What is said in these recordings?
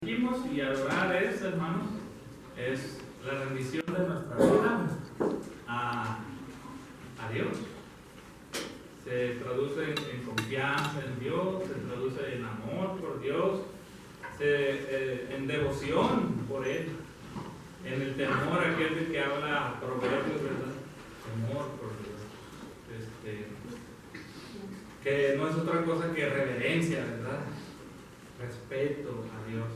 Y adorar es, hermanos, es la rendición de nuestra vida a Dios. Se traduce en confianza en Dios, se traduce en amor por Dios, en devoción por Él, en el temor a aquel de que habla Proverbios, ¿verdad? Temor por Dios. Que no es otra cosa que reverencia, ¿verdad? Respeto a Dios.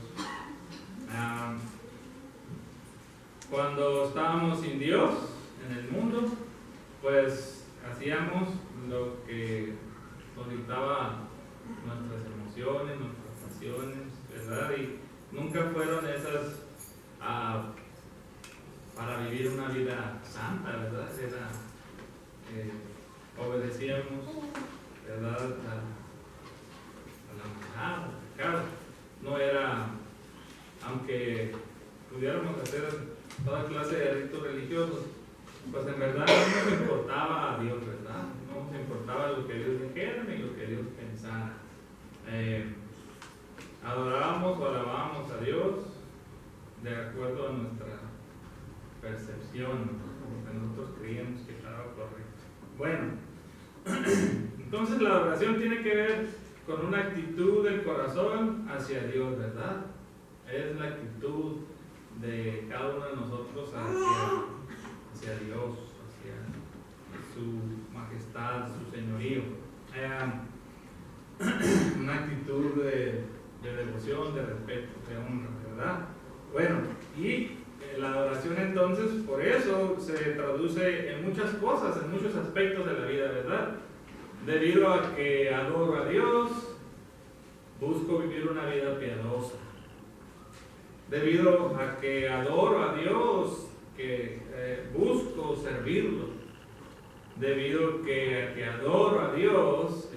Cuando estábamos sin Dios en el mundo, pues hacíamos lo que nos dictaba nuestras emociones, nuestras pasiones, ¿verdad? Y nunca fueron esas para vivir una vida santa, ¿verdad? Obedecíamos, ¿verdad? A la maldad, al pecado. No era, aunque pudiéramos hacer toda clase de ritos religiosos, pues en verdad no nos importaba a Dios, ¿verdad? No nos importaba lo que Dios dijera ni lo que Dios pensara. Adorábamos o alabábamos a Dios de acuerdo a nuestra percepción, lo que nosotros creíamos que estaba correcto. Bueno, entonces la adoración tiene que ver con una actitud del corazón hacia Dios, ¿verdad? Es la actitud de cada uno de nosotros hacia Dios, hacia su majestad, su señorío. Una actitud de devoción, de respeto, de honra, ¿verdad? Bueno, y la adoración entonces, por eso se traduce en muchas cosas, en muchos aspectos de la vida, ¿verdad? Debido a que adoro a Dios, busco vivir una vida piadosa. Debido a que adoro a Dios, que busco servirlo. Debido a que adoro a Dios,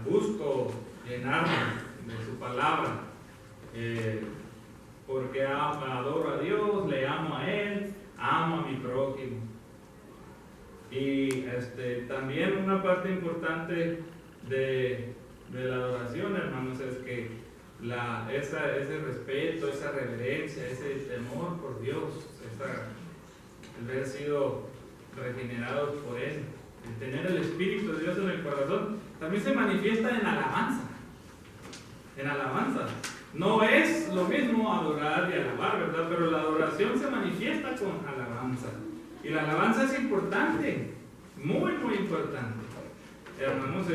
busco llenarme de su palabra. Porque adoro a Dios, le amo a Él, amo a mi prójimo. Y también una parte importante de la adoración, hermanos, es que ese respeto, esa reverencia, ese temor por Dios, el haber sido regenerados por Él, el tener el Espíritu de Dios en el corazón, también se manifiesta en alabanza. En alabanza. No es lo mismo adorar y alabar, ¿verdad? Pero la adoración se manifiesta con alabanza. Y la alabanza es importante, muy, muy importante. Hermanos,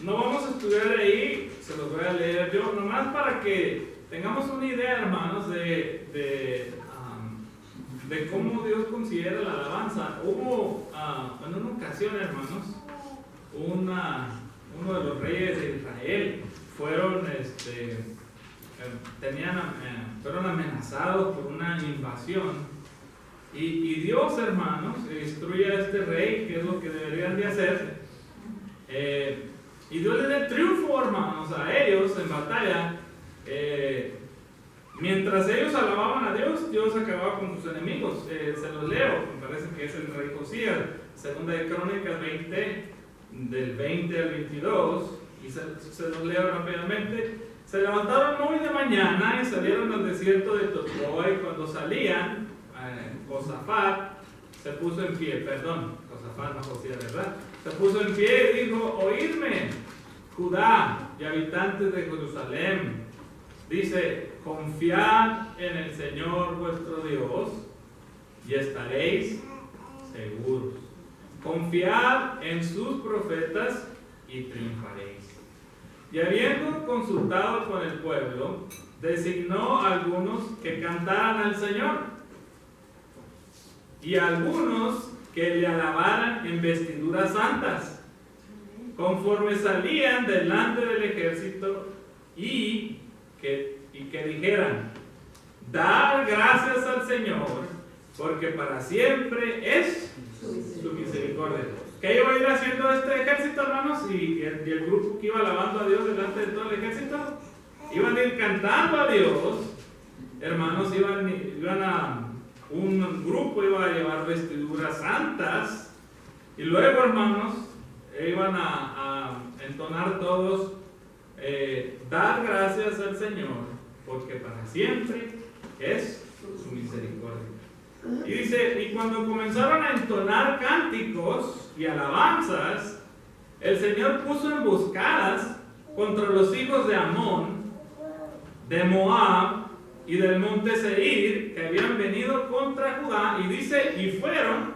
no vamos a estudiar ahí, se los voy a leer yo, nomás para que tengamos una idea, hermanos, de cómo Dios considera la alabanza. Hubo, en una ocasión, hermanos, uno de los reyes de Israel fueron amenazados por una invasión. Y Dios, hermanos, instruye a este rey qué es lo que deberían de hacer. Y Dios les da el triunfo, hermanos, a ellos en batalla. Mientras ellos alababan a Dios, Dios acababa con sus enemigos. Se los leo, me parece que es el rey Josías, segunda de Crónicas 20, del 20 al 22, y se los leo rápidamente. Se levantaron muy de mañana y salieron al desierto de Tecoa, y cuando salían, Josafat se puso en pie, Josafat, no Josías, ¿verdad? Se puso en pie y dijo: oídme, Judá y habitantes de Jerusalén. Dice: confiad en el Señor vuestro Dios y estaréis seguros. Confiad en sus profetas y triunfaréis. Y habiendo consultado con el pueblo, designó a algunos que cantaran al Señor y a algunos que le alabaran en vestiduras santas, conforme salían delante del ejército, y que dijeran: dar gracias al Señor, porque para siempre es su misericordia. ¿Qué iba a ir haciendo este ejército, hermanos? Y el grupo que iba alabando a Dios delante de todo el ejército, iban a ir cantando a Dios, hermanos. Un grupo iba a llevar vestiduras santas, y luego, hermanos, iban a entonar todos, dar gracias al Señor, porque para siempre es su misericordia. Y dice, y cuando comenzaron a entonar cánticos y alabanzas, el Señor puso emboscadas contra los hijos de Amón, de Moab y del monte Seir, que habían venido contra Judá, y dice, y fueron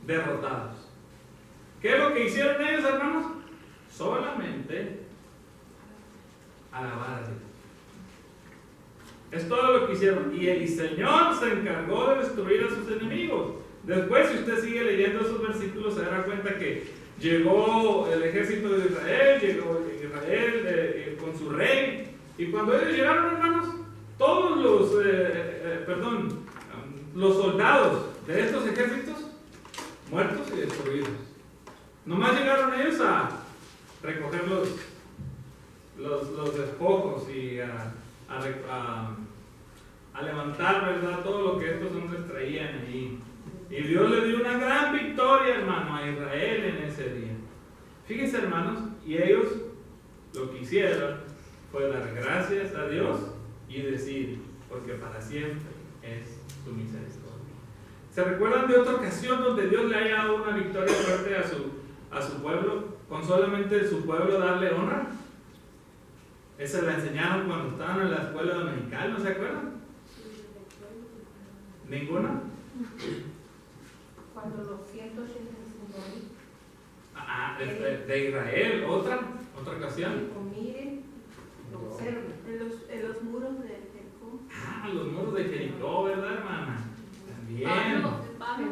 derrotados. ¿Qué es lo que hicieron ellos, hermanos? Solamente alabar a Dios. Es todo lo que hicieron. Y el Señor se encargó de destruir a sus enemigos. Después, si usted sigue leyendo esos versículos, se dará cuenta que llegó el ejército de Israel, llegó Israel con su rey. Y cuando ellos llegaron, hermanos, todos los soldados de estos ejércitos muertos y destruidos. Nomás llegaron ellos a recoger los despojos y a levantar, ¿verdad?, todo lo que estos hombres traían allí. Y Dios le dio una gran victoria, hermano, a Israel en ese día. Fíjense, hermanos, y ellos lo que hicieron fue dar gracias a Dios y decir, porque para siempre es su misericordia. ¿Se recuerdan de otra ocasión donde Dios le haya dado una victoria fuerte a su pueblo, con solamente su pueblo darle honra? Esa la enseñaron cuando estaban en la escuela dominical, ¿no se acuerdan? ¿Ninguna? Cuando los 185.000 de Israel, otra ocasión. miren, observen. En los muros de Jericó. Los muros de Jericó, ¿verdad, hermana? También. Pablo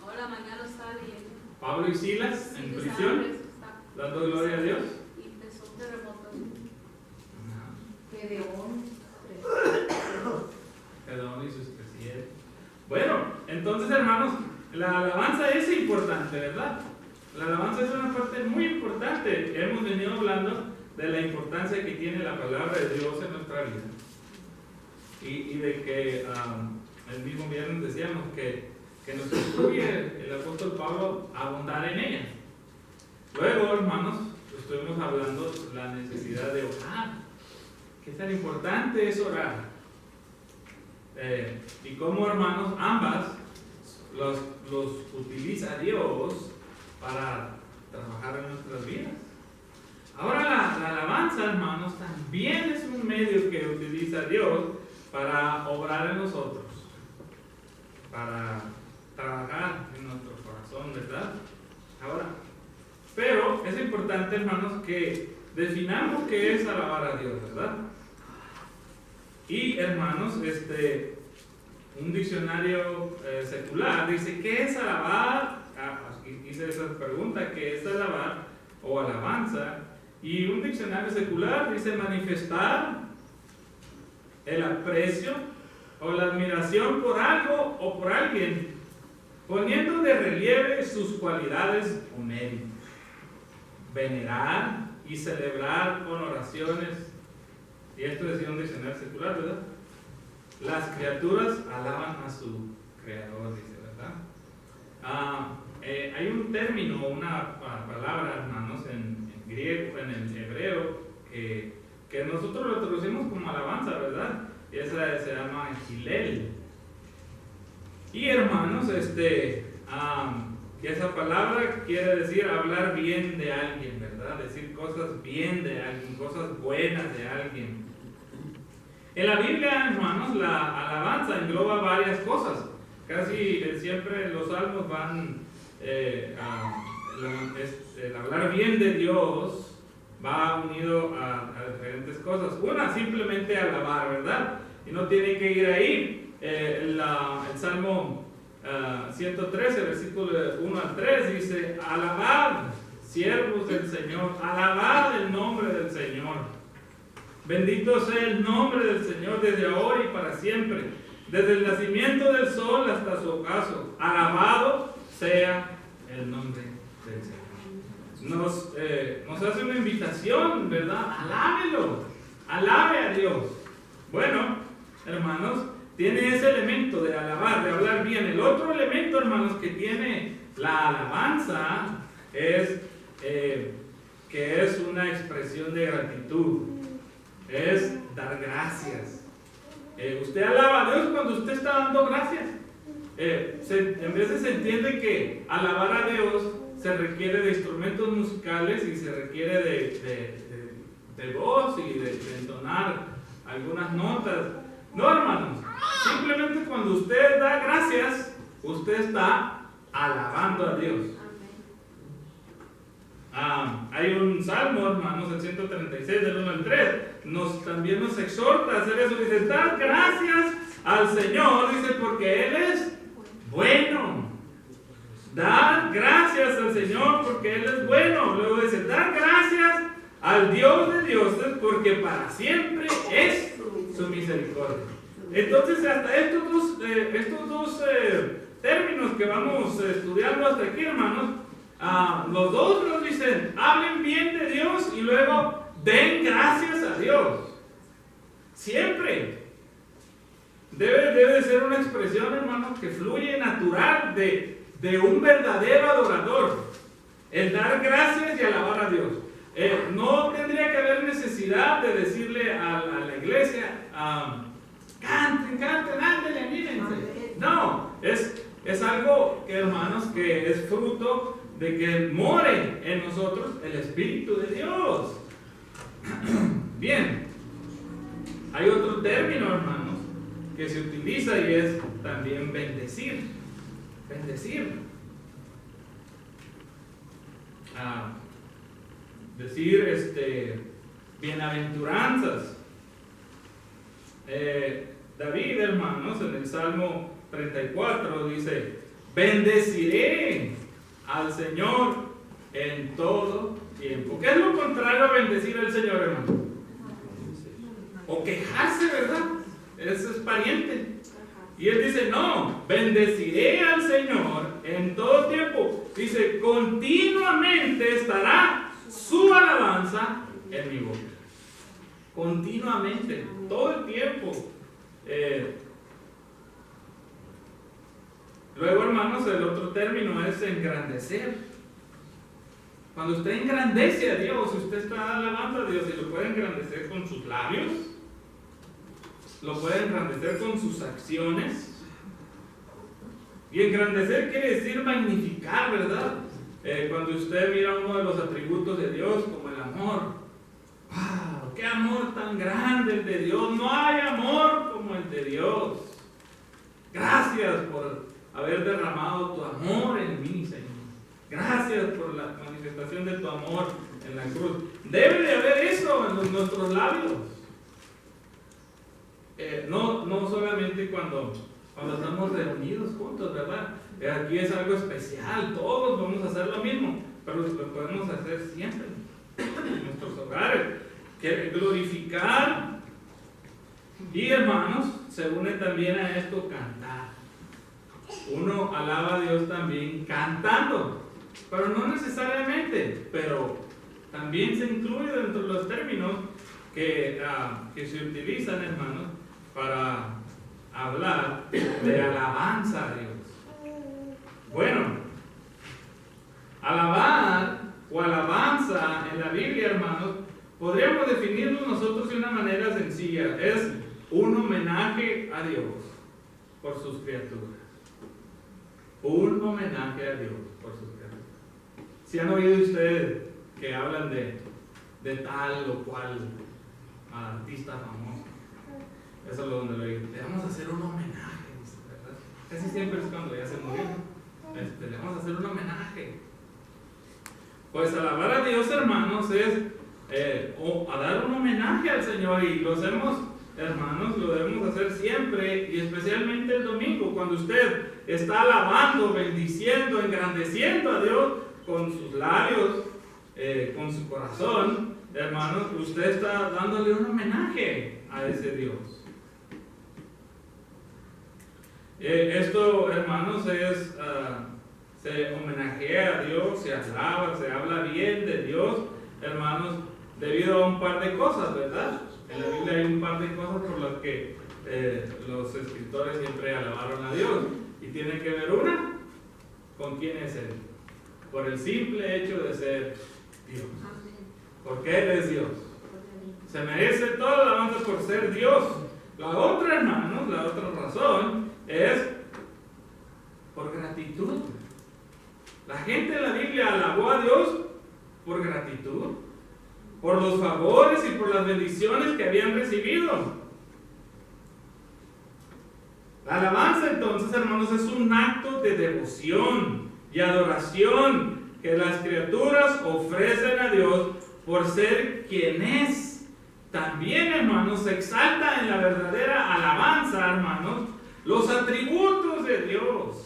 ahora mañana está leyendo. Pablo y Silas en prisión, dando gloria a Dios. Y empezó un terremoto. Gedeón y sus 300. Bueno, entonces, hermanos, la alabanza es importante, ¿verdad? La alabanza es una parte muy importante. Hemos venido hablando de la importancia que tiene la palabra de Dios en nuestra vida. Y de que el mismo viernes decíamos que nos instruye el apóstol Pablo a abundar en ella. Luego, hermanos, estuvimos hablando de la necesidad de orar. ¿Qué tan importante es orar? Y cómo, hermanos, ambas los utiliza Dios para trabajar en nuestras vidas. Ahora la alabanza, hermanos, también es un medio que utiliza Dios para obrar en nosotros, para trabajar en nuestro corazón, ¿verdad? Ahora, pero es importante, hermanos, que definamos qué es alabar a Dios, ¿verdad? Y, hermanos, un diccionario secular dice, ¿qué es alabar? Hice esa pregunta, ¿qué es alabar o alabanza? Y un diccionario secular dice manifestar el aprecio o la admiración por algo o por alguien, poniendo de relieve sus cualidades o méritos. Venerar y celebrar con oraciones. Y esto decía un diccionario secular, ¿verdad? Las criaturas alaban a su creador, dice, ¿verdad? Hay un término, una palabra, hermanos, en griego, en el hebreo, que nosotros lo traducimos como alabanza, ¿verdad? Y esa se llama Hillel. Y, hermanos, esa palabra quiere decir hablar bien de alguien, ¿verdad? Decir cosas bien de alguien, cosas buenas de alguien. En la Biblia, hermanos, la alabanza engloba varias cosas. Casi siempre los salmos van el hablar bien de Dios va unido a diferentes cosas. Una, simplemente alabar, ¿verdad? Y no tiene que ir ahí. El Salmo 113, versículo 1 al 3 dice: alabad, siervos del Señor, alabad el nombre del Señor. Bendito sea el nombre del Señor desde ahora y para siempre, desde el nacimiento del sol hasta su ocaso. Alabado sea el nombre del Señor. Nos hace una invitación, ¿verdad? Alábelo, alabe a Dios. Bueno, hermanos, tiene ese elemento de alabar, de hablar bien. El otro elemento, hermanos, que tiene la alabanza es que es una expresión de gratitud, es dar gracias. Usted alaba a Dios cuando usted está dando gracias. En veces se entiende que alabar a Dios se requiere de instrumentos musicales y se requiere de voz y de entonar algunas notas. No, hermanos, simplemente cuando usted da gracias, usted está alabando a Dios. Hay un salmo, hermanos, el 136 del 1 al 3, también nos exhorta a hacer eso. Dice, dar gracias al Señor, dice, porque Él es bueno. Dar gracias al Señor porque Él es bueno. Luego dice, dar gracias al Dios de dioses porque para siempre es su misericordia. Entonces, hasta estos dos términos que vamos estudiando hasta aquí, hermanos, los dos nos dicen, hablen bien de Dios y luego den gracias a Dios. Siempre. Debe de ser una expresión, hermanos, que fluye natural de un verdadero adorador. El dar gracias y alabar a Dios. No tendría que haber necesidad de decirle a la iglesia, canten, ándale, mírense. No, es algo que, hermanos, que es fruto de que more en nosotros el Espíritu de Dios. Bien, hay otro término, hermanos, que se utiliza y es también bendecir. Bendecir. Decir bienaventuranzas. David, hermanos, en el Salmo 34 dice, bendeciré al Señor en todo tiempo. ¿Qué es lo contrario a bendecir al Señor, hermano? O quejarse, ¿verdad? Eso es pariente. Y él dice, no, bendeciré al Señor en todo tiempo. Dice, continuamente estará su alabanza en mi boca. Continuamente, todo el tiempo. Luego, hermanos, el otro término es engrandecer. Cuando usted engrandece a Dios, usted está alabando a Dios y lo puede engrandecer con sus labios, lo puede engrandecer con sus acciones. Y engrandecer quiere decir magnificar, ¿verdad? Cuando usted mira uno de los atributos de Dios, como el amor. ¡Wow! ¡Qué amor tan grande el de Dios! No hay amor como el de Dios. Gracias por haber derramado tu amor en mí, Señor. Gracias por la manifestación de tu amor en la cruz. Debe de haber eso en nuestros labios. No solamente cuando estamos reunidos juntos, ¿verdad? Aquí es algo especial, todos vamos a hacer lo mismo, pero lo podemos hacer siempre en nuestros hogares. Que glorificar y, hermanos, se une también a esto cantar. Uno alaba a Dios también cantando, pero no necesariamente, pero también se incluye dentro de los términos que se utilizan, hermanos, para hablar de alabanza a Dios. Bueno, alabar o alabanza en la Biblia, hermanos, podríamos definirlo nosotros de una manera sencilla. Es un homenaje a Dios por sus criaturas. Un homenaje a Dios por sus criaturas. Si han oído ustedes que hablan de tal o cual artista famoso, eso es donde le vamos a hacer un homenaje, ¿verdad? Casi siempre es cuando ya se murió. Le vamos a hacer un homenaje. Pues alabar a Dios, hermanos, es a dar un homenaje al Señor, y lo hacemos, hermanos, lo debemos hacer siempre, y especialmente el domingo, cuando usted está alabando, bendiciendo, engrandeciendo a Dios con sus labios, con su corazón, hermanos, usted está dándole un homenaje a ese Dios. Esto, hermanos, se homenajea a Dios, se alaba, se habla bien de Dios, hermanos, debido a un par de cosas, ¿verdad? En la Biblia hay un par de cosas por las que los escritores siempre alabaron a Dios. Y tiene que ver una con quién es Él. por el simple hecho de ser Dios. Porque Él es Dios. Se merece toda la alabanza por ser Dios. La otra, hermanos, la otra razón es por gratitud. La gente en la Biblia alabó a Dios por gratitud, por los favores y por las bendiciones que habían recibido. La alabanza, entonces, hermanos, es un acto de devoción y adoración que las criaturas ofrecen a Dios por ser quien es. También, hermanos, se exalta en la verdadera alabanza, hermanos, los atributos de Dios.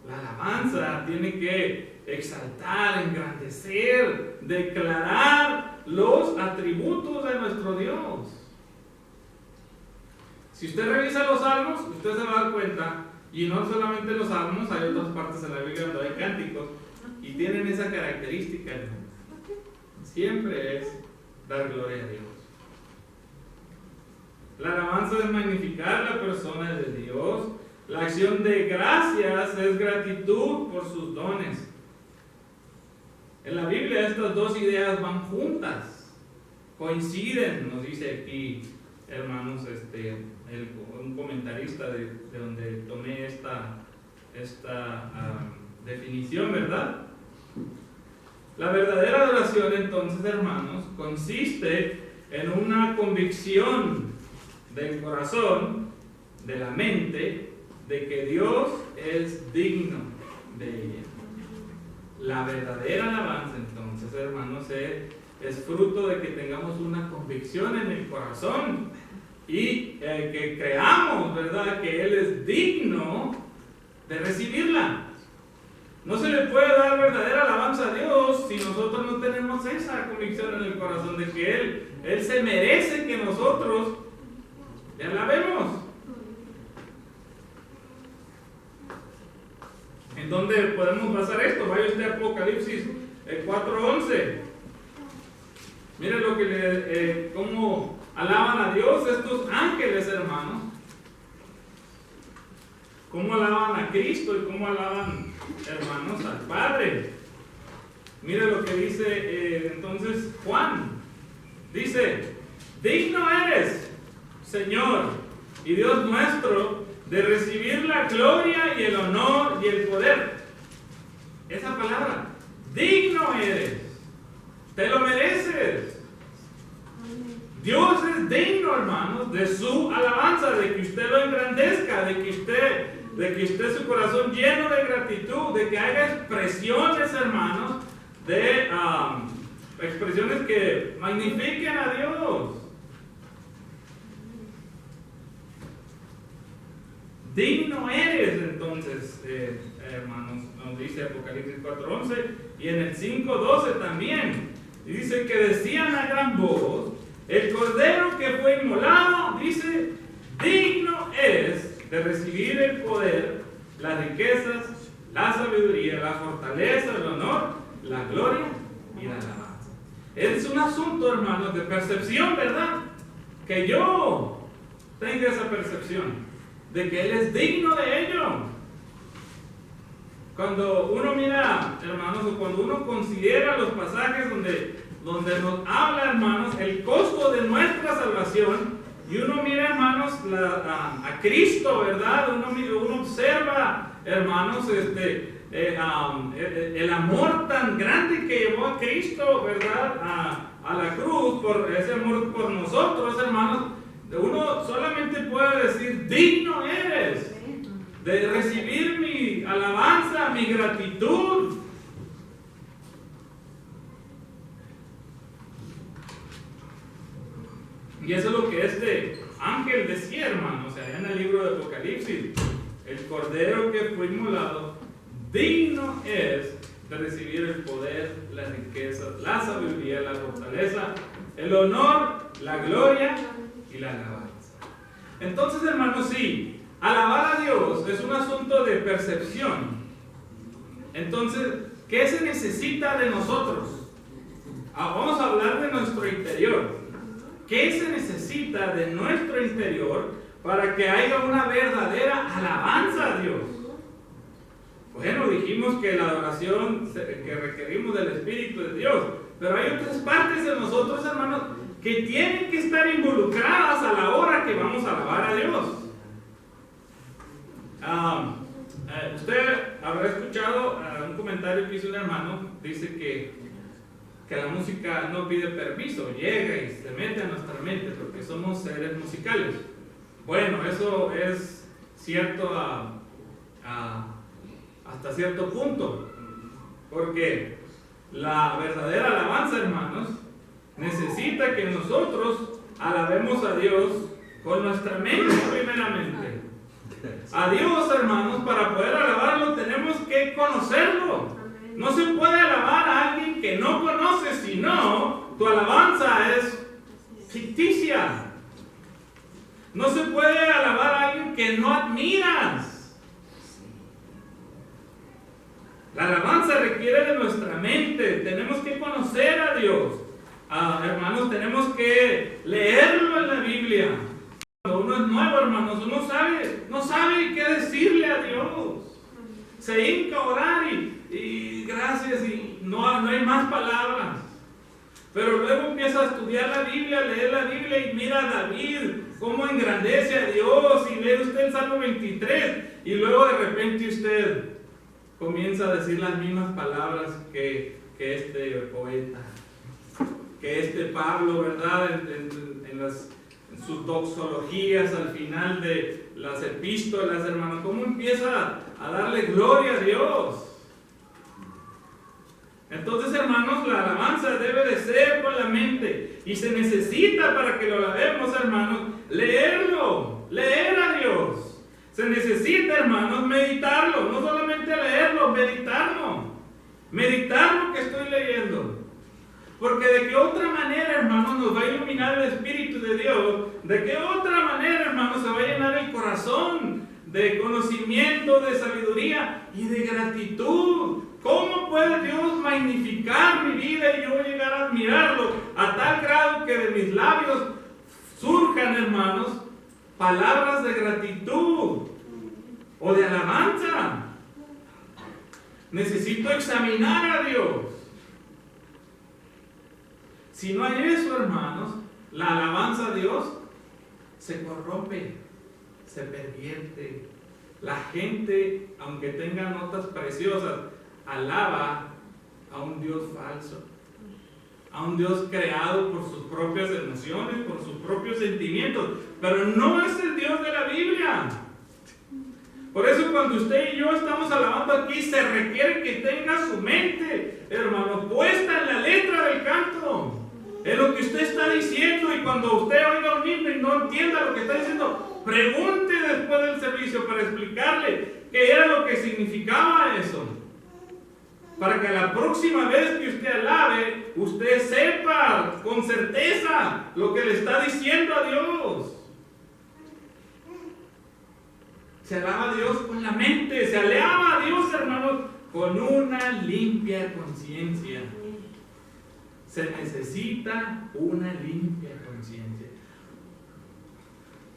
La alabanza tiene que exaltar, engrandecer, declarar los atributos de nuestro Dios. Si usted revisa los salmos, usted se va a dar cuenta, y no solamente los salmos, hay otras partes de la Biblia donde hay cánticos, y tienen esa característica, hermanos. Siempre es dar gloria a Dios. La alabanza es magnificar la persona de Dios. La acción de gracias es gratitud por sus dones. En la Biblia estas dos ideas van juntas, coinciden, nos dice aquí, hermanos, un comentarista de donde tomé esta definición, ¿verdad? La verdadera adoración, entonces, hermanos, consiste en una convicción del corazón, de la mente, de que Dios es digno de ella. La verdadera alabanza, entonces, hermanos, es fruto de que tengamos una convicción en el corazón y que creamos, ¿verdad?, que Él es digno de recibirla. No se le puede dar verdadera alabanza a Dios si nosotros no tenemos esa convicción en el corazón de que Él se merece que nosotros le alabemos. ¿En dónde podemos basar esto? Vaya usted a Apocalipsis 4:11. Mire lo que cómo alaban a Dios estos ángeles, hermanos. Cómo alaban a Cristo y cómo alaban, hermanos, al Padre. Mire lo que dice entonces Juan. Dice: digno eres, Señor y Dios nuestro, de recibir la gloria y el honor y el poder. Esa palabra, digno eres, te lo mereces. Dios es digno, hermanos, de su alabanza, de que usted lo engrandezca, de que usted su corazón lleno de gratitud, de que haga expresiones, hermanos, de expresiones que magnifiquen a Dios. Digno eres, entonces, hermanos, nos dice Apocalipsis 4:11, y en el 5:12 también. Y dice que decían a gran voz: el cordero que fue inmolado, dice, digno es de recibir el poder, las riquezas, la sabiduría, la fortaleza, el honor, la gloria y la alabanza. Es un asunto, hermanos, de percepción, ¿verdad? Que yo tenga esa percepción de que Él es digno de ello. Cuando uno mira, hermanos, o cuando uno considera los pasajes donde nos habla, hermanos, el costo de nuestra salvación, y uno mira, hermanos, a Cristo, ¿verdad? Uno observa, hermanos, el amor tan grande que llevó a Cristo, ¿verdad?, a la cruz, por ese amor por nosotros, hermanos. Uno solamente puede decir: digno eres de recibir mi alabanza, mi gratitud. Y eso es lo que este ángel decía, hermanos, en el libro de Apocalipsis: el cordero que fue inmolado, digno es de recibir el poder, las riquezas, la sabiduría, la fortaleza, el honor, la gloria y la alabanza. Entonces, hermanos, sí, alabar a Dios es un asunto de percepción. Entonces, ¿qué se necesita de nosotros? Vamos a hablar de nuestro interior. ¿Qué se necesita de nuestro interior para que haya una verdadera alabanza a Dios? Bueno, dijimos que la adoración que requerimos del Espíritu de Dios, pero hay otras partes de nosotros, hermanos, que tienen que estar involucradas a la hora que vamos a alabar a Dios. Usted habrá escuchado un comentario que hizo un hermano, dice que la música no pide permiso, llega y se mete a nuestra mente porque somos seres musicales. Bueno, eso es cierto hasta cierto punto, porque la verdadera alabanza, hermanos, necesita que nosotros alabemos a Dios con nuestra mente primeramente. A Dios, hermanos, para poder alabarlo tenemos que conocerlo. No se puede alabar a alguien que no conoces, sino tu alabanza es ficticia. No se puede alabar a alguien que no admiras. La alabanza requiere de nuestra mente. Tenemos que conocer a Dios. Hermanos, tenemos que leerlo en la Biblia. Cuando uno es nuevo, hermanos, uno no sabe qué decirle a Dios. Se hinca a orar y gracias, y no hay más palabras. Pero luego empieza a estudiar la Biblia, a leer la Biblia y mira a David, cómo engrandece a Dios, y lee usted el Salmo 23, y luego de repente usted comienza a decir las mismas palabras que este poeta, que este Pablo, ¿verdad? En sus doxologías al final de las epístolas, hermanos, cómo empieza a darle gloria a Dios. Entonces, hermanos, la alabanza debe de ser con la mente, y se necesita, para que lo alabemos, hermanos, leer a Dios. Se necesita, hermanos, meditarlo, no solamente leerlo, meditar lo que estoy leyendo. Porque de qué otra manera, hermanos, nos va a iluminar el Espíritu de Dios, de qué otra manera, hermanos, se va a llenar el corazón de conocimiento, de sabiduría y de gratitud. ¿Cómo puede Dios magnificar mi vida y yo llegar a admirarlo a tal grado que de mis labios surjan, hermanos, palabras de gratitud o de alabanza? Necesito examinar a Dios. Si no hay eso, hermanos, la alabanza a Dios se corrompe, se pervierte. La gente, aunque tenga notas preciosas, alaba a un Dios falso, a un Dios creado por sus propias emociones, por sus propios sentimientos, pero no es el Dios de la Biblia. Por eso cuando usted y yo estamos alabando aquí, se requiere que tenga su mente, hermano, puesta en la letra del canto, en lo que usted está diciendo. Y cuando usted oiga un himno y no entienda lo que está diciendo, pregunte después del servicio para explicarle qué era lo que significaba eso, para que la próxima vez que usted alabe, usted sepa con certeza lo que le está diciendo a Dios. Se alaba a Dios con la mente, se alaba a Dios, hermanos, con una limpia conciencia. Se necesita una limpia conciencia.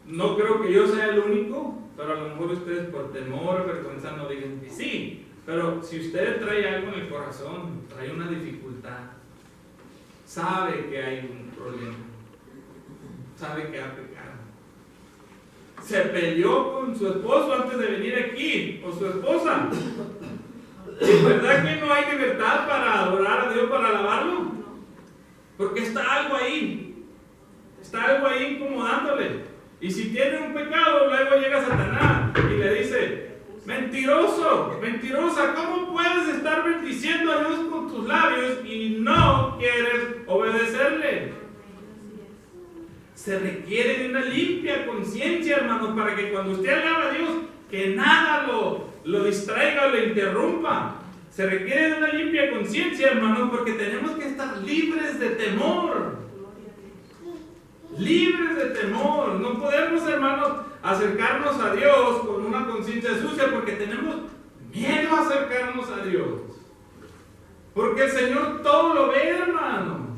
No creo que yo sea el único, pero a lo mejor ustedes por temor o vergüenza no digan que sí. Pero si usted trae algo en el corazón, trae una dificultad, sabe que hay un problema, sabe que ha pecado, se peleó con su esposo antes de venir aquí, o su esposa, ¿es verdad que no hay libertad para adorar a Dios, para alabarlo? Porque está algo ahí incomodándole. Y si tiene un pecado, luego llega Satanás y le dice: mentiroso, mentirosa, ¿cómo puedes estar bendiciendo a Dios con tus labios y no quieres obedecerle? Se requiere de una limpia conciencia, hermanos, para que cuando usted alaba a Dios, que nada lo distraiga o le interrumpa. Se requiere de una limpia conciencia, hermanos, porque tenemos que estar libres de temor. Libres de temor. No podemos, hermanos, acercarnos a Dios con una conciencia sucia, porque tenemos miedo a acercarnos a Dios. Porque el Señor todo lo ve, hermano.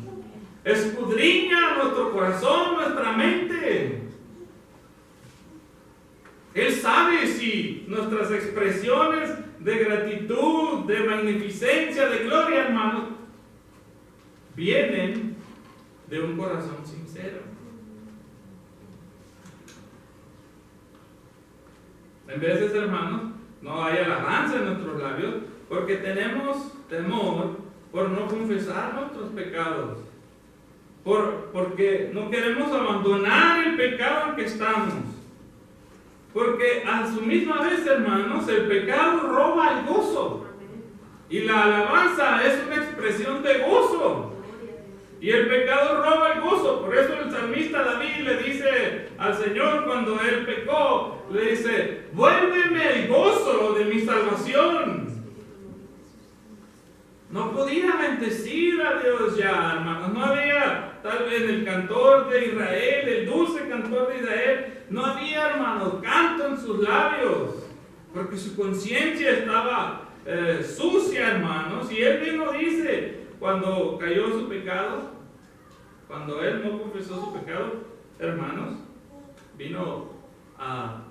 Escudriña nuestro corazón, nuestra mente. Él sabe si nuestras expresiones de gratitud, de magnificencia, de gloria, hermanos, vienen de un corazón sincero. En veces, hermanos, no hay alabanza en nuestros labios porque tenemos temor por no confesar nuestros pecados, porque no queremos abandonar el pecado en que estamos. Porque a su misma vez, hermanos, el pecado roba el gozo. Y la alabanza es una expresión de gozo. Y el pecado roba el gozo. Por eso el salmista David le dice al Señor cuando él pecó, le dice: vuélveme el gozo de mi salvación. No podía bendecir a Dios ya, hermanos. No había tal vez el cantor de Israel, el dulce cantor de Israel. No había, hermanos, canto en sus labios, porque su conciencia estaba sucia, hermanos. Y él mismo dice, cuando cayó su pecado, cuando él no confesó su pecado, hermanos, vino a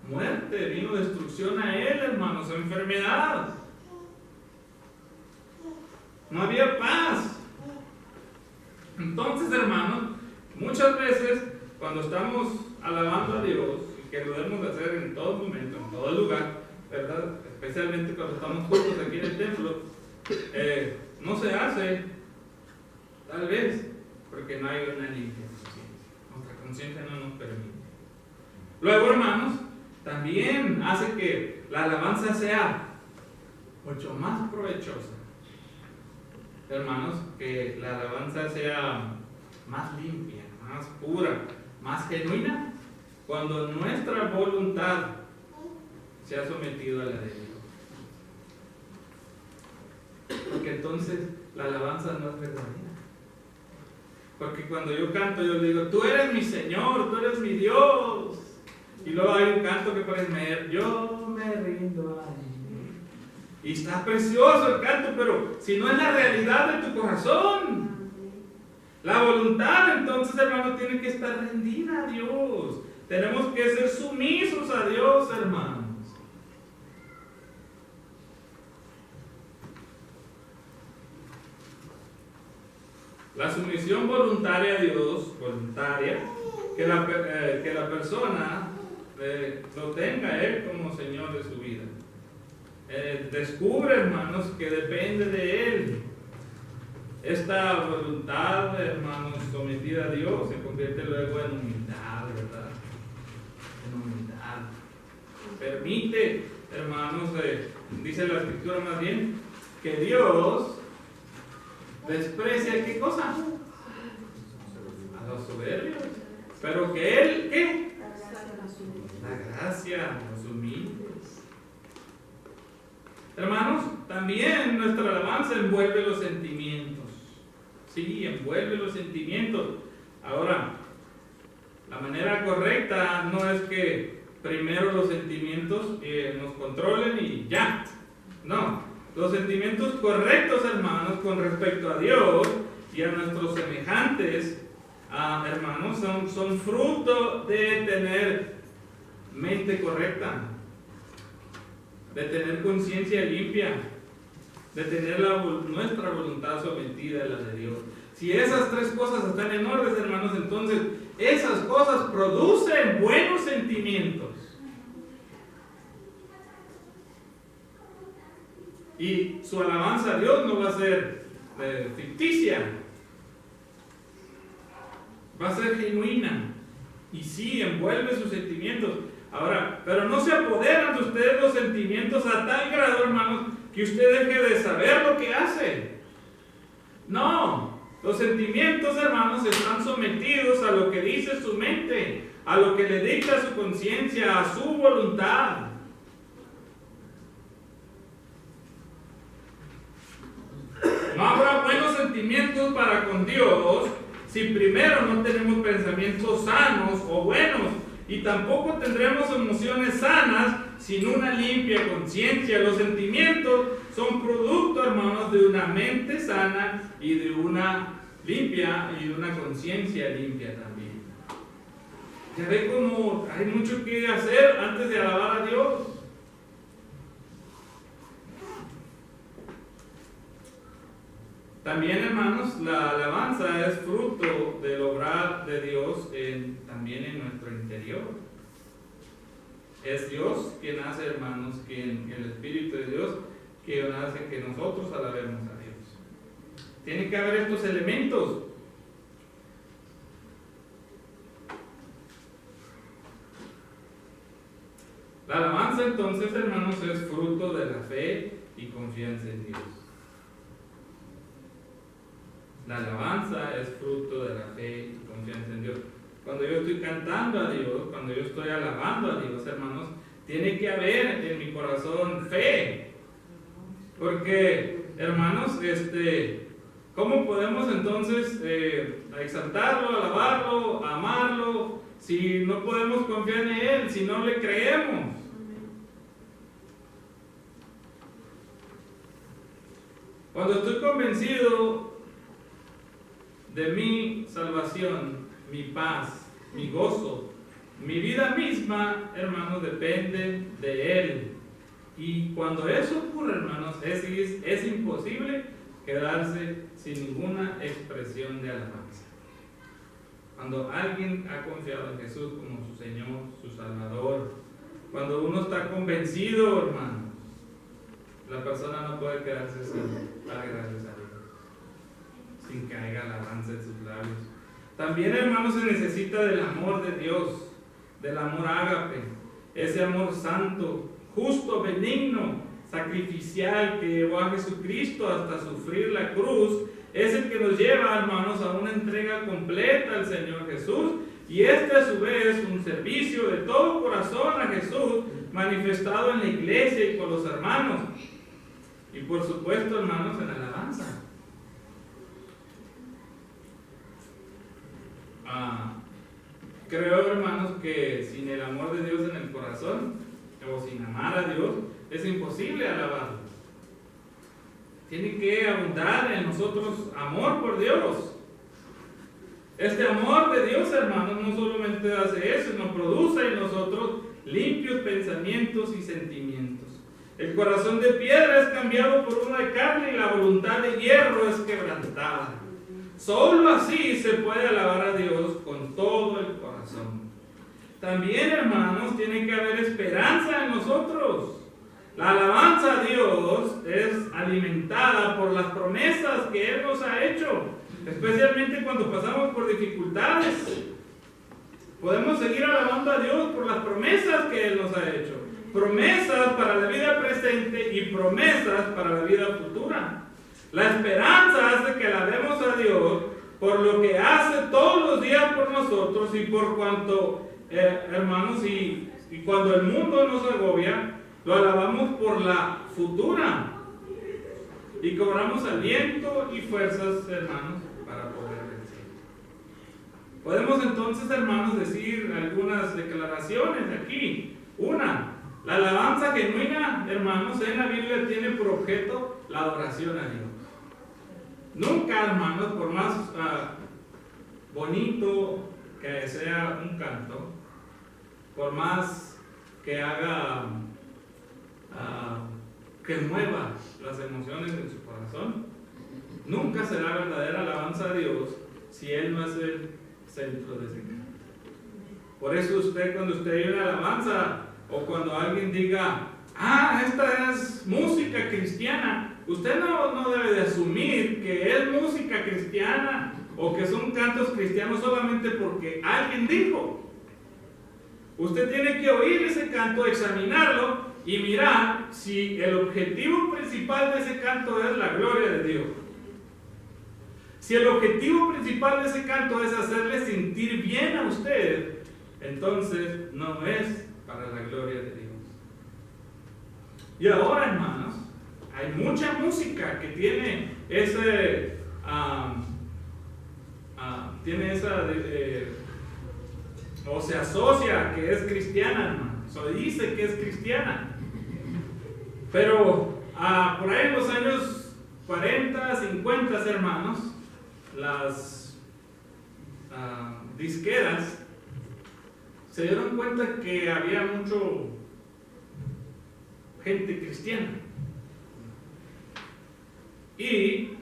muerte, vino destrucción a él, hermanos, enfermedad. No había paz. Entonces, hermanos, muchas veces cuando estamos alabando a Dios, y que lo debemos de hacer en todo momento, en todo lugar, ¿verdad? Especialmente cuando estamos juntos aquí en el templo, no se hace, tal vez, porque no hay una limpia conciencia. Nuestra conciencia no nos permite. Luego, hermanos, también hace que la alabanza sea mucho más provechosa. Hermanos, que la alabanza sea más limpia, más pura, más genuina, cuando nuestra voluntad se ha sometido a la de Dios. Porque entonces la alabanza no es verdadera. Porque cuando yo canto, yo digo: tú eres mi Señor, tú eres mi Dios. Y luego hay un canto que parece: yo me rindo a ti. Y está precioso el canto, pero si no es la realidad de tu corazón, la voluntad, entonces, hermano, tiene que estar rendida a Dios. Tenemos que ser sumisos a Dios, hermanos. La sumisión voluntaria a Dios, voluntaria, que la persona lo tenga a Él como Señor de su vida. Descubre, hermanos, que depende de Él. Esta voluntad, hermanos, sometida a Dios, se convierte luego en humildad, ¿verdad? En humildad. Permite, hermanos, dice la Escritura más bien, que Dios desprecia, ¿qué cosa? A los soberbios. Pero que Él, ¿qué? La gracia a los humildes. Hermanos, también nuestra alabanza envuelve los sentimientos. Sí, envuelve los sentimientos. Ahora, la manera correcta no es que primero los sentimientos nos controlen y ya. No, los sentimientos correctos, hermanos, con respecto a Dios y a nuestros semejantes, hermanos, son fruto de tener mente correcta, de tener conciencia limpia, de tener nuestra voluntad sometida a la de Dios. Si esas tres cosas están en orden, hermanos, entonces esas cosas producen buenos sentimientos. Y su alabanza a Dios no va a ser ficticia, va a ser genuina. Y sí, envuelve sus sentimientos. Ahora, pero no se apoderan de ustedes los sentimientos a tal grado, hermanos, que usted deje de saber lo que hace. No, los sentimientos, hermanos, están sometidos a lo que dice su mente, a lo que le dicta su conciencia, a su voluntad. No habrá buenos sentimientos para con Dios si primero no tenemos pensamientos sanos o buenos. Y tampoco tendremos emociones sanas sin una limpia conciencia. Los sentimientos son producto, hermanos, de una mente sana y de una limpia y de una conciencia limpia también. Ya ve cómo hay mucho que hacer antes de alabar a Dios. También, hermanos, la alabanza es fruto del obrar de Dios también en nuestro interior. Es Dios quien hace, hermanos, quien el Espíritu de Dios quien hace que nosotros alabemos a Dios. Tiene que haber estos elementos. La alabanza, entonces, hermanos, es fruto de la fe y confianza en Dios. La alabanza es fruto de la fe y confianza en Dios. Cuando yo estoy cantando a Dios, cuando yo estoy alabando a Dios, hermanos, tiene que haber en mi corazón fe. Porque, hermanos, ¿cómo podemos entonces exaltarlo, alabarlo, amarlo, si no podemos confiar en Él, si no le creemos? Cuando estoy convencido de mi salvación, mi paz, mi gozo, mi vida misma, hermanos, depende de Él. Y cuando eso ocurre, hermanos, es imposible quedarse sin ninguna expresión de alabanza. Cuando alguien ha confiado en Jesús como su Señor, su Salvador, cuando uno está convencido, hermanos, la persona no puede quedarse sin dar gracias a Dios, sin que haya alabanza en sus labios. También, hermanos, se necesita del amor de Dios, del amor ágape, ese amor santo, justo, benigno, sacrificial que llevó a Jesucristo hasta sufrir la cruz. Es el que nos lleva, hermanos, a una entrega completa al Señor Jesús, y a su vez un servicio de todo corazón a Jesús manifestado en la iglesia y con los hermanos, y por supuesto, hermanos, en alabanza. Creo, hermanos, que sin el amor de Dios en el corazón, o sin amar a Dios, es imposible alabarlo. Tiene que abundar en nosotros amor por Dios. Este amor de Dios, hermanos, no solamente hace eso, sino produce en nosotros limpios pensamientos y sentimientos. El corazón de piedra es cambiado por uno de carne, y la voluntad de hierro es quebrantada. Solo así se puede alabar a Dios con todo el corazón. También, hermanos, tiene que haber esperanza en nosotros. La alabanza a Dios es alimentada por las promesas que Él nos ha hecho, especialmente cuando pasamos por dificultades. Podemos seguir alabando a Dios por las promesas que Él nos ha hecho. Promesas para la vida presente y promesas para la vida futura. La esperanza hace que alabemos a Dios por lo que hace todos los días por nosotros, y por cuanto, hermanos, y cuando el mundo nos agobia, lo alabamos por la futura, y cobramos aliento y fuerzas, hermanos, para poder vencer. Podemos entonces, hermanos, decir algunas declaraciones aquí. Una, la alabanza genuina, hermanos, en la Biblia tiene por objeto la adoración a Dios. Nunca, hermanos, por más bonito que sea un canto, por más que haga, que mueva las emociones en su corazón, nunca será verdadera alabanza a Dios si Él no es el centro de ese canto. Por eso cuando usted oye una alabanza, o cuando alguien diga, esta es música cristiana, usted no debe de asumir que es música cristiana o que son cantos cristianos solamente porque alguien dijo. Usted tiene que oír ese canto, examinarlo y mirar si el objetivo principal de ese canto es la gloria de Dios. Si el objetivo principal de ese canto es hacerle sentir bien a usted, entonces no es para la gloria de Dios. Y ahora, hermanos, hay mucha música que tiene o se asocia que es cristiana, hermanos, o dice que es cristiana. Pero por ahí en los años 40, 50, hermanos, las disqueras se dieron cuenta que había mucho gente cristiana. Y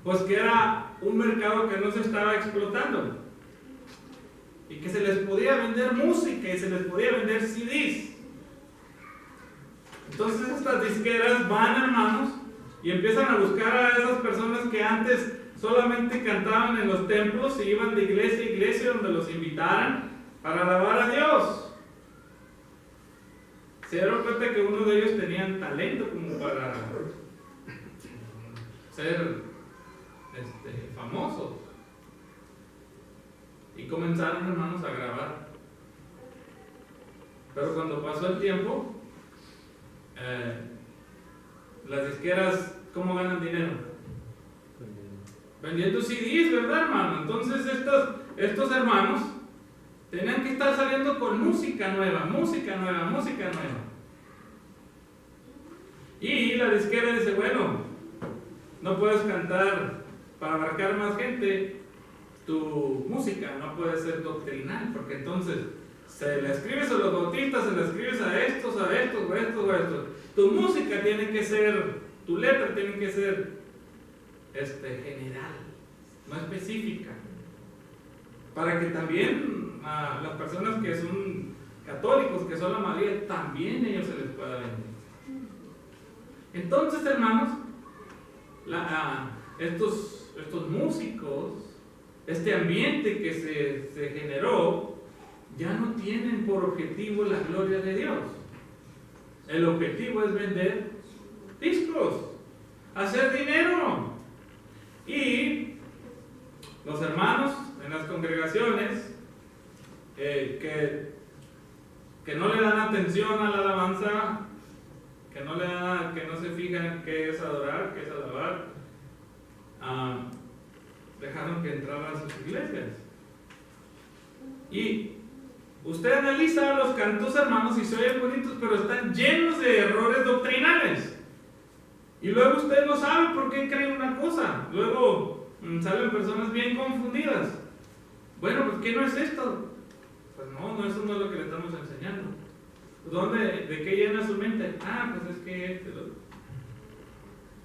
pues que era un mercado que no se estaba explotando. Y que se les podía vender música y se les podía vender CDs. Entonces estas disqueras van, hermanos, y empiezan a buscar a esas personas que antes solamente cantaban en los templos y iban de iglesia a iglesia donde los invitaran para alabar a Dios. Se dieron cuenta que uno de ellos tenía talento como para ser famosos. Y comenzaron, hermanos, a grabar. Pero cuando pasó el tiempo, las disqueras, ¿cómo ganan dinero? Vendiendo CDs, ¿verdad, hermano? Entonces estos hermanos tenían que estar saliendo con música nueva, música nueva, música nueva. Y la disquera dice, bueno, no puedes cantar para abarcar más gente, tu música no puede ser doctrinal, porque entonces se la escribes a los bautistas, se la escribes a estos, o a estos. Tu música tiene que ser, tu letra tiene que ser general, no específica, para que también a las personas que son católicos, que son la mayoría, también ellos se les pueda vender. Entonces, hermanos, estos músicos, este ambiente que se generó, ya no tienen por objetivo la gloria de Dios. El objetivo es vender discos, hacer dinero. Y los hermanos en las congregaciones que no le dan atención a la alabanza, que no se fijan qué es adorar, qué es alabar, dejaron que entraran a sus iglesias. Y usted analiza los cantos, hermanos, y se oyen bonitos, pero están llenos de errores doctrinales. Y luego usted no sabe por qué cree una cosa. Luego salen personas bien confundidas. Bueno, pues ¿qué no es esto? Pues no, eso no es lo que le estamos enseñando. ¿De qué llena su mente? Pues es que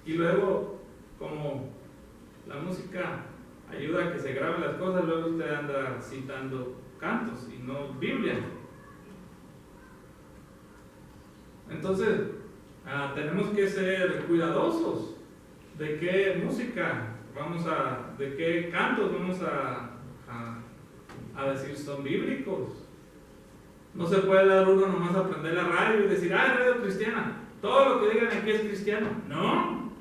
Y luego, como la música ayuda a que se graben las cosas, luego usted anda citando cantos y no Biblia. Entonces, tenemos que ser cuidadosos de qué música de qué cantos vamos a decir son bíblicos. No se puede dar uno nomás a aprender la radio y decir, radio cristiana, todo lo que digan aquí es cristiano. No.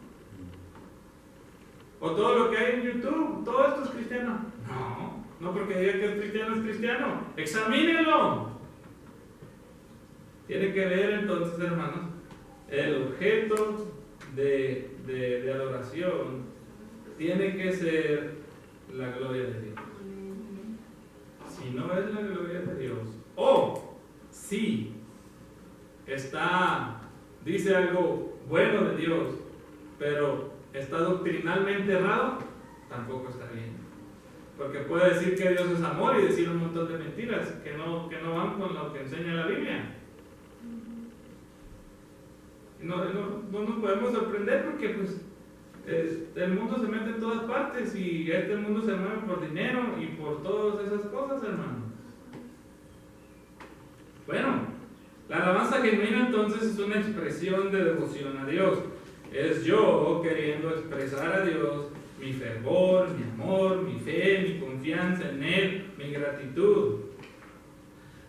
O todo lo que hay en YouTube, todo esto es cristiano. No porque diga que es cristiano. Examínenlo. Tiene que ver entonces, hermanos, el objeto de adoración tiene que ser la gloria de Dios. Si no es la gloria de Dios, o si dice algo bueno de Dios, pero está doctrinalmente errado, tampoco está bien. Porque puede decir que Dios es amor y decir un montón de mentiras que no van con lo que enseña la Biblia. No nos podemos sorprender porque pues el mundo se mete en todas partes y el mundo se mueve por dinero y por todas esas cosas, hermanos. Bueno, la alabanza genuina entonces es una expresión de devoción a Dios. Es yo queriendo expresar a Dios mi fervor, mi amor, mi fe, mi confianza en Él, mi gratitud.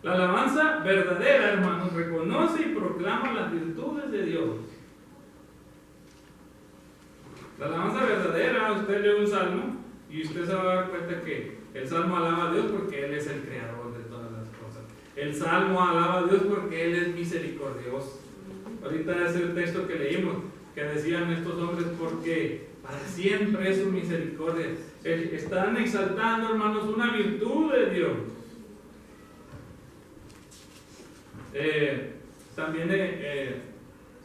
La alabanza verdadera, hermanos, reconoce y proclama las virtudes de Dios. La alabanza verdadera, usted lee un salmo y usted se va a dar cuenta que el salmo alaba a Dios porque Él es el creador de todas las cosas. El salmo alaba a Dios porque Él es misericordioso. Ahorita es el texto que leímos, que decían estos hombres, porque para siempre es su misericordia. Están exaltando, hermanos, una virtud de Dios. También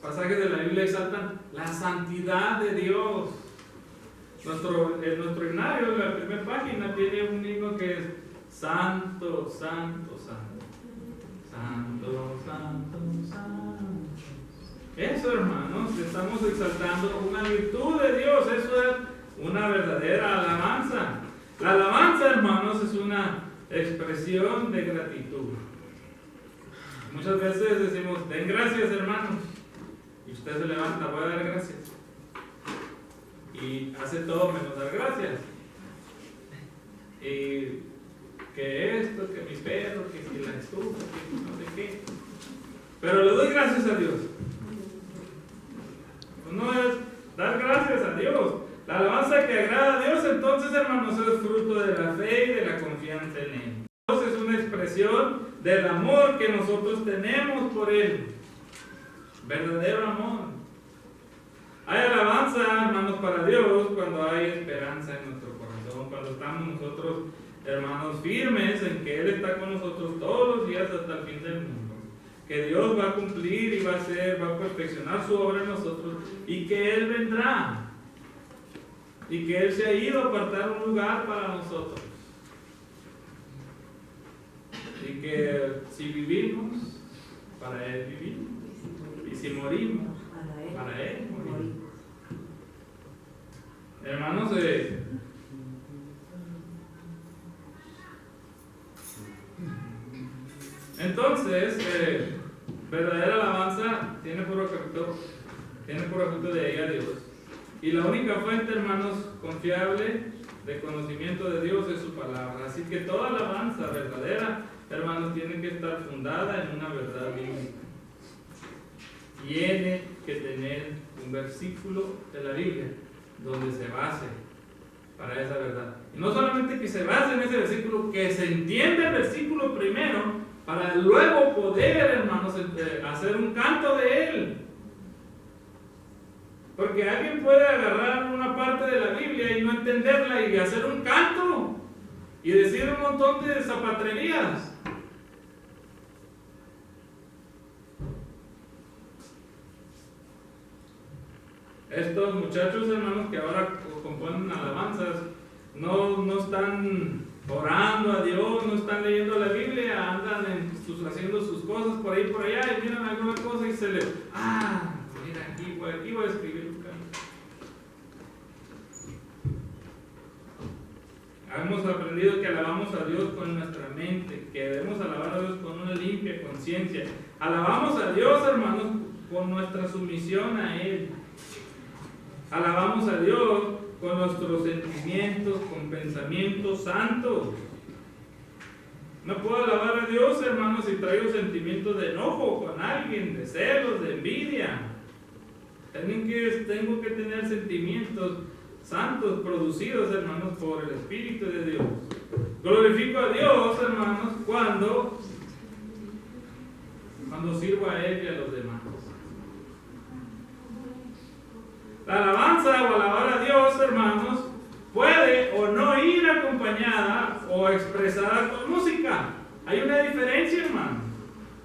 pasajes de la Biblia exaltan la santidad de Dios. Nuestro himnario, en la primera página, tiene un himno que es Santo, Santo, Santo. Santo, santo, santo. Eso, hermanos, estamos exaltando una virtud de Dios. Eso es una verdadera alabanza. La alabanza, hermanos, es una expresión de gratitud. Muchas veces decimos, den gracias, hermanos. Y usted se levanta, voy a dar gracias. Y hace todo menos dar gracias. Y que esto, que mi perro, que si la estufa, que no sé qué. Pero le doy gracias a Dios. Pues no es dar gracias a Dios. La alabanza que agrada a Dios, entonces, hermanos, es fruto de la fe y de la confianza en Él. Dios es una expresión del amor que nosotros tenemos por Él. Verdadero amor. Hay alabanza, hermanos, para Dios cuando hay esperanza en nuestro corazón, cuando estamos nosotros, hermanos, firmes en que Él está con nosotros todos los días hasta el fin del mundo. Que Dios va a cumplir y va a perfeccionar su obra en nosotros y que Él vendrá. Y que Él se ha ido a apartar un lugar para nosotros. Y que si vivimos, para Él vivimos. Y si morimos, para Él morimos. Hermanos, entonces, verdadera alabanza tiene por objeto de ella a Dios. Y la única fuente, hermanos, confiable de conocimiento de Dios es su palabra. Así que toda alabanza verdadera, hermanos, tiene que estar fundada en una verdad bíblica. Tiene que tener un versículo de la Biblia donde se base para esa verdad. Y no solamente que se base en ese versículo, que se entienda el versículo primero para luego poder, hermanos, hacer un canto de él. Porque alguien puede agarrar una parte de la Biblia y no entenderla y hacer un canto y decir un montón de zapatrerías. Estos muchachos, hermanos, que ahora componen alabanzas, no están orando a Dios, no están leyendo la Biblia, andan haciendo sus cosas por ahí por allá y miran alguna cosa y se les... mira, aquí voy a escribir un canto. Hemos aprendido que alabamos a Dios con nuestra mente, que debemos alabar a Dios con una limpia conciencia. Alabamos a Dios, hermanos, con nuestra sumisión a Él. Alabamos a Dios con nuestros sentimientos, con pensamientos santos. No puedo alabar a Dios, hermanos, si traigo sentimientos de enojo con alguien, de celos, de envidia. Tengo que tener sentimientos santos producidos, hermanos, por el Espíritu de Dios. Glorifico a Dios, hermanos, cuando sirvo a Él y a los demás. La alabanza o alabar a Dios, hermanos, puede o no ir acompañada o expresada con música. Hay una diferencia, hermanos.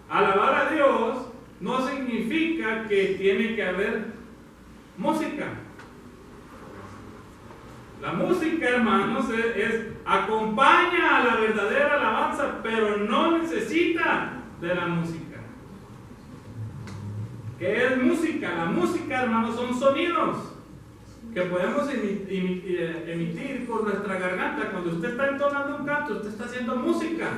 Alabar a Dios no significa que tiene que haber música. La música, hermanos, acompaña a la verdadera alabanza, pero no necesita de la música. ¿Qué es música? La música, hermanos, son sonidos que podemos emitir por nuestra garganta. Cuando usted está entonando un canto, usted está haciendo música.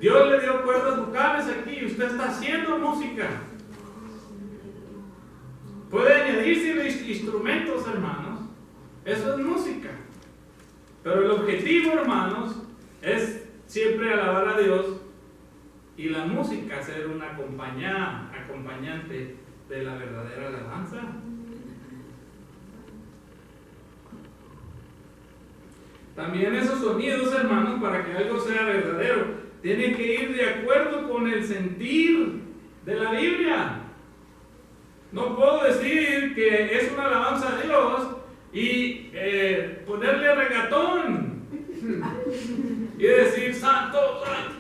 Dios le dio cuerdas vocales aquí y usted está haciendo música. Puede añadirse instrumentos, hermanos. Eso es música. Pero el objetivo, hermanos, es siempre alabar a Dios y la música ser una acompañante de la verdadera alabanza. También esos sonidos, hermanos, para que algo sea verdadero, tienen que ir de acuerdo con el sentir de la Biblia. No puedo decir que es una alabanza a Dios y ponerle regatón y decir santo, santo.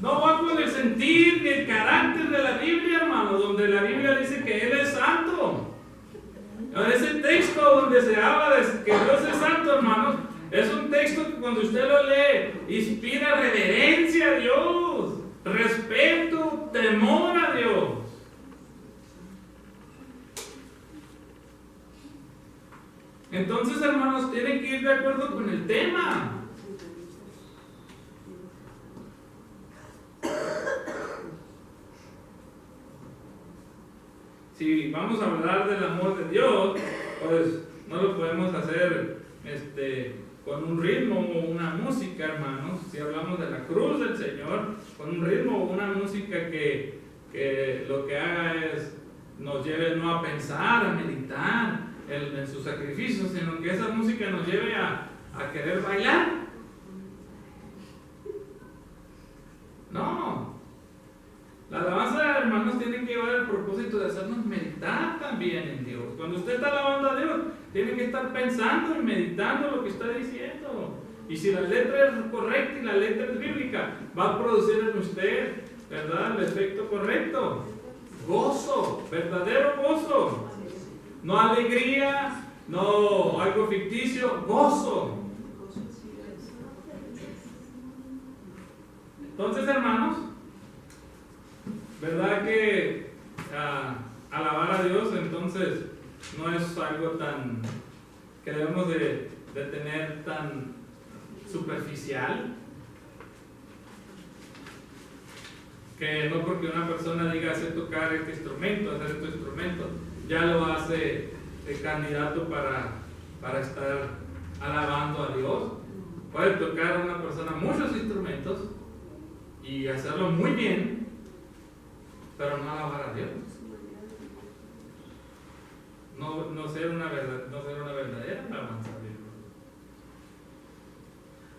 No va con el sentir ni el carácter de la Biblia, hermano, donde la Biblia dice que Él es santo. Ese texto donde se habla de que Dios es santo, hermanos, es un texto que cuando usted lo lee, inspira reverencia a Dios, respeto temor a Dios. Entonces, hermanos, tienen que ir de acuerdo con el tema. Si vamos a hablar del amor de Dios, pues no lo podemos hacer con un ritmo o una música, hermanos. Si hablamos de la cruz del Señor, con un ritmo o una música que lo que haga es nos lleve no a pensar, a meditar en sus sacrificios, sino que esa música nos lleve a querer bailar. No. La alabanza, hermanos, tiene que llevar el propósito de hacernos meditar también en Dios. Cuando usted está alabando a Dios, tiene que estar pensando y meditando lo que está diciendo. Y si la letra es correcta y la letra es bíblica, va a producir en usted, ¿verdad?, el efecto correcto. Gozo, verdadero gozo. No alegría, no algo ficticio, gozo. Entonces, hermanos, ¿verdad que alabar a Dios entonces no es algo tan que debemos de tener tan superficial? Que no porque una persona diga sé tocar este instrumento, hacer este instrumento, ya lo hace de candidato para estar alabando a Dios. Puede tocar una persona muchos instrumentos y hacerlo muy bien, pero no alabar a Dios. No ser una verdadera alabanza a Dios.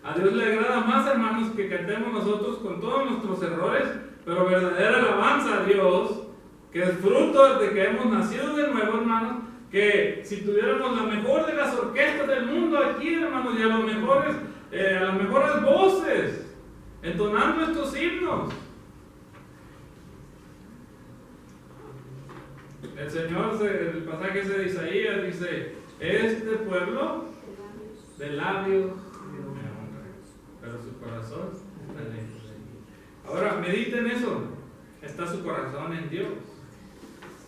A Dios le agrada más, hermanos, que cantemos nosotros con todos nuestros errores, pero verdadera alabanza a Dios, que es fruto de que hemos nacido de nuevo, hermanos, que si tuviéramos la mejor de las orquestas del mundo aquí, hermanos, y a las mejores voces, entonando estos himnos, el Señor, el pasaje ese de Isaías dice, este pueblo de labios me honra, pero su corazón está lejos de mí. Ahora, mediten eso. ¿Está su corazón en Dios?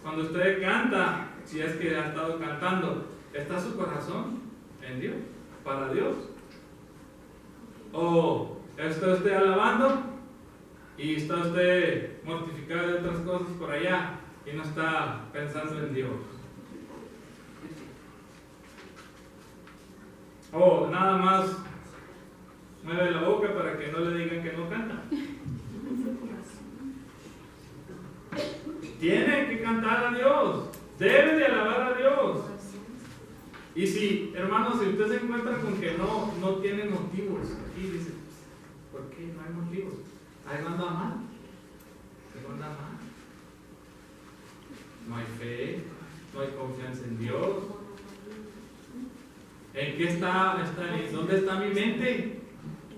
Cuando usted canta, si es que ha estado cantando, ¿está su corazón en Dios? ¿Para Dios? ¿O está usted alabando y está usted mortificado de otras cosas por allá y no está pensando en Dios? ¿O nada más mueve la boca para que no le digan que no canta? Tiene que cantar a Dios, debe de alabar a Dios. Y si, hermanos, si usted se encuentra con que no tiene motivos, aquí dice, ¿por qué no hay motivos? Algo anda mal, algo anda mal. No hay fe, no hay confianza en Dios. ¿En qué dónde está mi mente?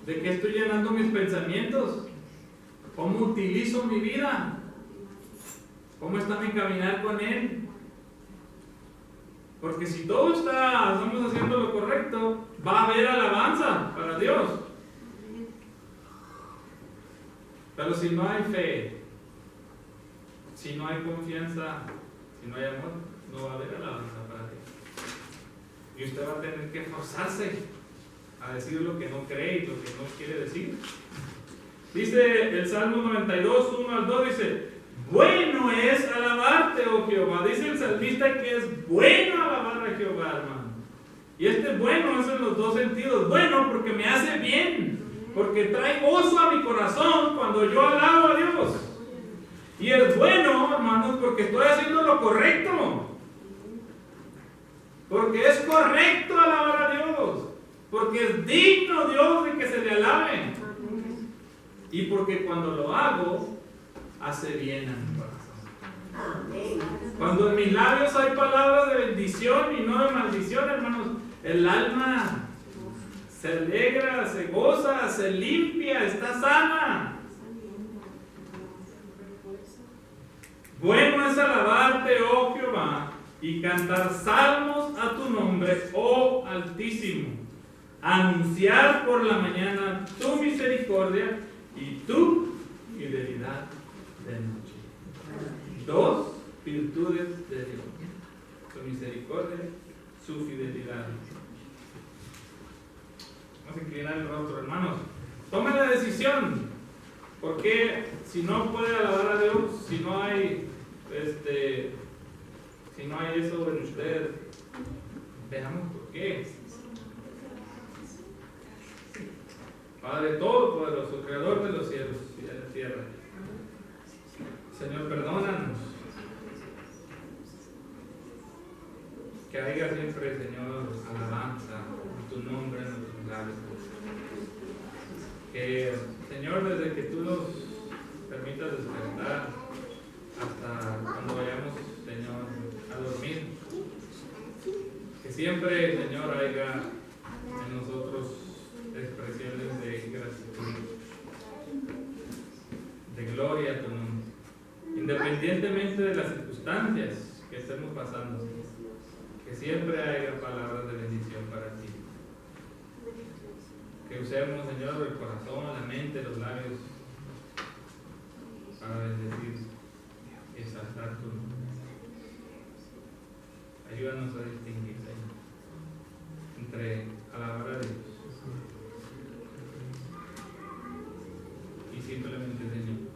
¿De qué estoy llenando mis pensamientos? ¿Cómo utilizo mi vida? ¿Cómo está mi caminar con Él? Porque si estamos haciendo lo correcto, va a haber alabanza para Dios. Pero si no hay fe, si no hay confianza, si no hay amor, no va a haber alabanza para Dios. Y usted va a tener que forzarse a decir lo que no cree y lo que no quiere decir. Dice el Salmo 92, 1 al 2, dice, bueno es alabarte, oh Jehová. Dice el salmista que es bueno alabar a Jehová, hermano. Y bueno es en los dos sentidos. Bueno porque me hace bien, porque trae gozo a mi corazón cuando yo alabo a Dios. Y es bueno, hermanos, porque estoy haciendo lo correcto. Porque es correcto alabar a Dios. Porque es digno Dios de que se le alabe. Y porque cuando lo hago, hace bien a mi corazón. Cuando en mis labios hay palabras de bendición y no de maldición, hermanos, el alma se alegra, se goza, se limpia, está sana. Bueno es alabarte, oh Jehová, y cantar salmos a tu nombre, oh Altísimo. Anunciar por la mañana tu misericordia y tu fidelidad de noche. dos virtudes de Dios: su misericordia, su fidelidad. Vamos a inclinar el rostro, hermanos. Tomen la decisión, porque si no puede alabar a Dios, si no hay eso en usted, veamos por qué. Padre Todopoderoso, Creador de los cielos y de la tierra, Señor, perdónanos. Que haya siempre, Señor, alabanza a tu nombre en nuestros labios. Que, Señor, desde que tú nos permitas despertar hasta cuando vayamos, Señor, a dormir, que siempre, Señor, haya en nosotros expresiones de gratitud, de gloria a tu nombre, independientemente de las circunstancias que estemos pasando. Que siempre haya palabras de bendición para ti. Que usemos, Señor, el corazón, la mente, los labios para bendecir y exaltar tu nombre. Ayúdanos a distinguir, Señor, entre alabar a Dios y simplemente, Señor,